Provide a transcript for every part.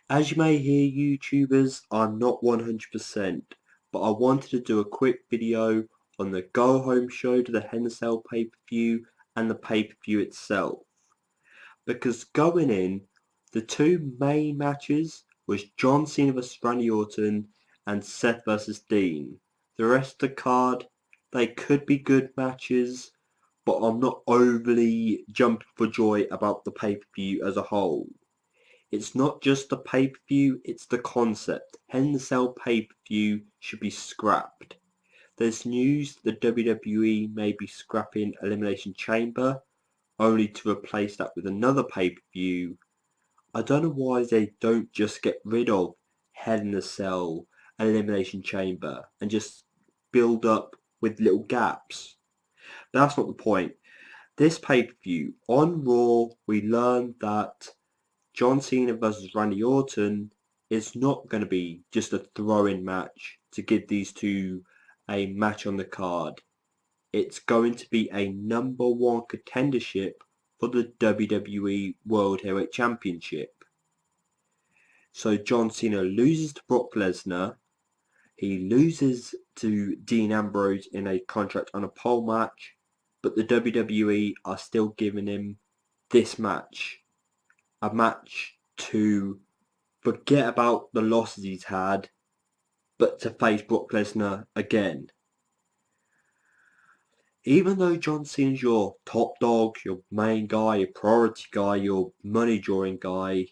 As you may hear, YouTubers, I'm not 100%, but I wanted to do a quick video on the go home show to the Hell in a Cell pay-per-view and the pay-per-view itself. Because going in, the two main matches was John Cena vs Randy Orton and Seth vs Dean. The rest of the card, they could be good matches, but I'm not overly jumping for joy about the pay-per-view as a whole. It's not just the pay-per-view, it's the concept. Hell in a Cell pay-per-view should be scrapped. There's news the WWE may be scrapping Elimination Chamber, only to replace that with another pay-per-view. I don't know why they don't just get rid of Hell in a Cell and Elimination Chamber and just build up with little gaps. But that's not the point. This pay-per-view, on Raw, we learned that John Cena vs Randy Orton is not going to be just a throw-in match to give these two a match on the card. It's going to be a number one contendership for the WWE World Heavyweight Championship. So John Cena loses to Brock Lesnar. He loses to Dean Ambrose in a contract on a pole match, but the WWE are still giving him this match. A match to forget about the losses he's had, but to face Brock Lesnar again. Even though John Cena's your top dog, your main guy, your priority guy, your money drawing guy,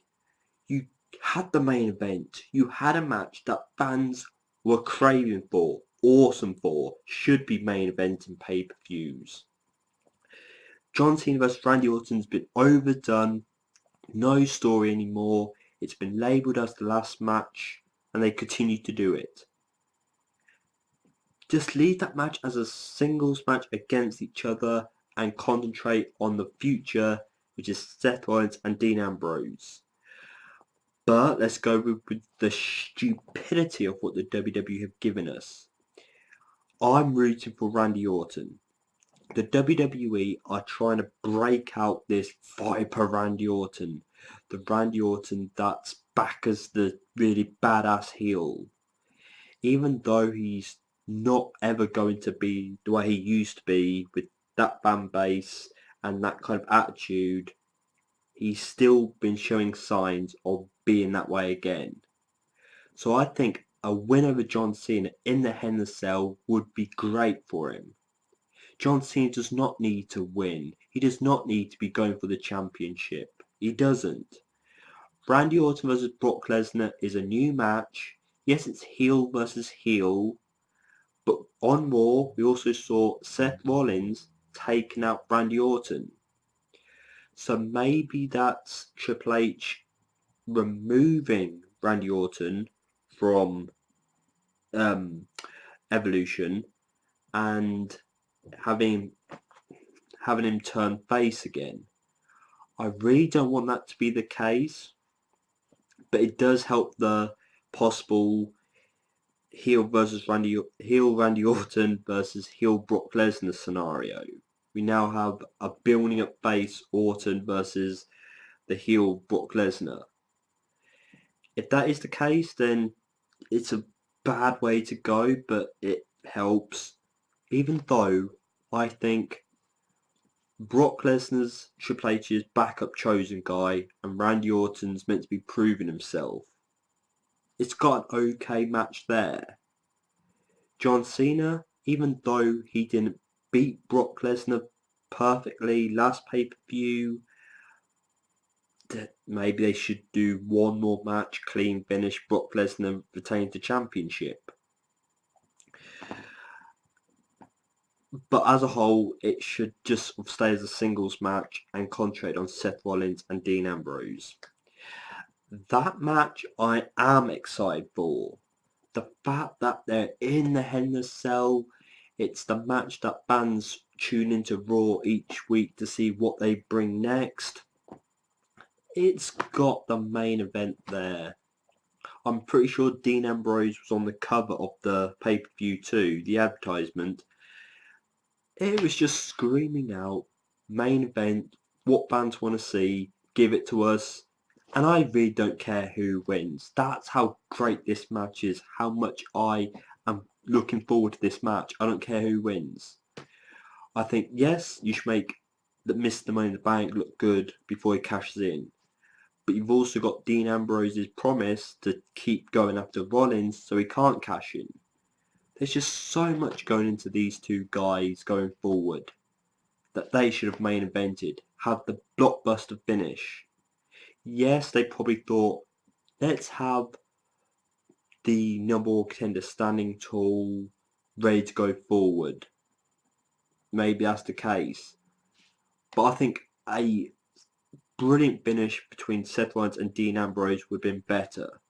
you had the main event. You had a match that fans were craving for, awesome for, should be main event and pay-per-views. John Cena vs Randy Orton's been overdone, no story anymore. It's been labelled as the last match, and they continue to do it. Just leave that match as a singles match against each other and concentrate on the future, which is Seth Rollins and Dean Ambrose. But let's go with the stupidity of what the WWE have given us. I'm rooting for Randy Orton. The WWE are trying to break out this Viper Randy Orton. The Randy Orton that's back as the really badass heel. Even though he's not ever going to be the way he used to be with that fan base and that kind of attitude, he's still been showing signs of being that way again. So I think a win over John Cena in the Hell in a Cell would be great for him. John Cena does not need to win. He does not need to be going for the championship. He doesn't. Randy Orton vs Brock Lesnar is a new match. Yes, it's heel versus heel, but on Raw, we also saw Seth Rollins taking out Randy Orton. So maybe that's Triple H removing Randy Orton from Evolution and having him turn face again. I really don't want that to be the case, but it does help the possible heel Randy Orton versus heel Brock Lesnar scenario. We now have a building up face Orton versus the heel Brock Lesnar. If that is the case, then it's a bad way to go, but it helps. Even though I think Brock Lesnar's Triple H's backup chosen guy and Randy Orton's meant to be proving himself. It's got an okay match there. John Cena, even though he didn't beat Brock Lesnar perfectly last pay-per-view, maybe they should do one more match, clean finish, Brock Lesnar retains the championship. But as a whole, it should just stay as a singles match and concentrate on Seth Rollins and Dean Ambrose. That match I am excited for. The fact that they're in the Hell in a Cell, it's the match that fans tune into Raw each week to see what they bring next. It's got the main event there. I'm pretty sure Dean Ambrose was on the cover of the pay-per-view too, the advertisement. It was just screaming out, main event, what fans want to see, give it to us. And I really don't care who wins. That's how great this match is, how much I am looking forward to this match. I don't care who wins. I think, yes, you should make the Mr. Money in the Bank look good before he cashes in. But you've also got Dean Ambrose's promise to keep going after Rollins so he can't cash in. There's just so much going into these two guys going forward that they should have main evented, had the blockbuster finish. Yes, they probably thought, let's have the number one contender standing tall, ready to go forward. Maybe that's the case. But I think a brilliant finish between Seth Rollins and Dean Ambrose would have been better.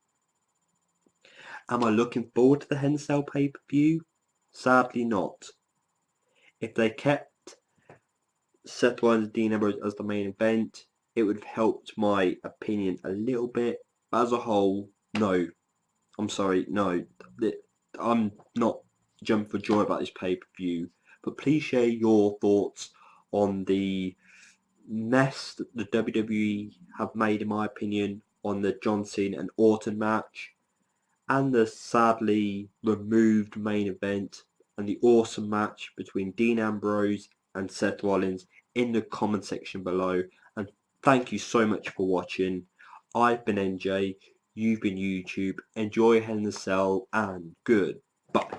Am I looking forward to the Hell in a Cell pay-per-view? Sadly not. If they kept Seth Rollins and Dean Ambrose as the main event, it would have helped my opinion a little bit. But as a whole, no. I'm sorry, no. I'm not jumping for joy about this pay-per-view. But please share your thoughts on the mess that the WWE have made, in my opinion, on the John Cena and Orton match, and the sadly removed main event, and the awesome match between Dean Ambrose and Seth Rollins in the comment section below. And thank you so much for watching. I've been NJ, you've been YouTube. Enjoy Hell in a Cell, and goodbye.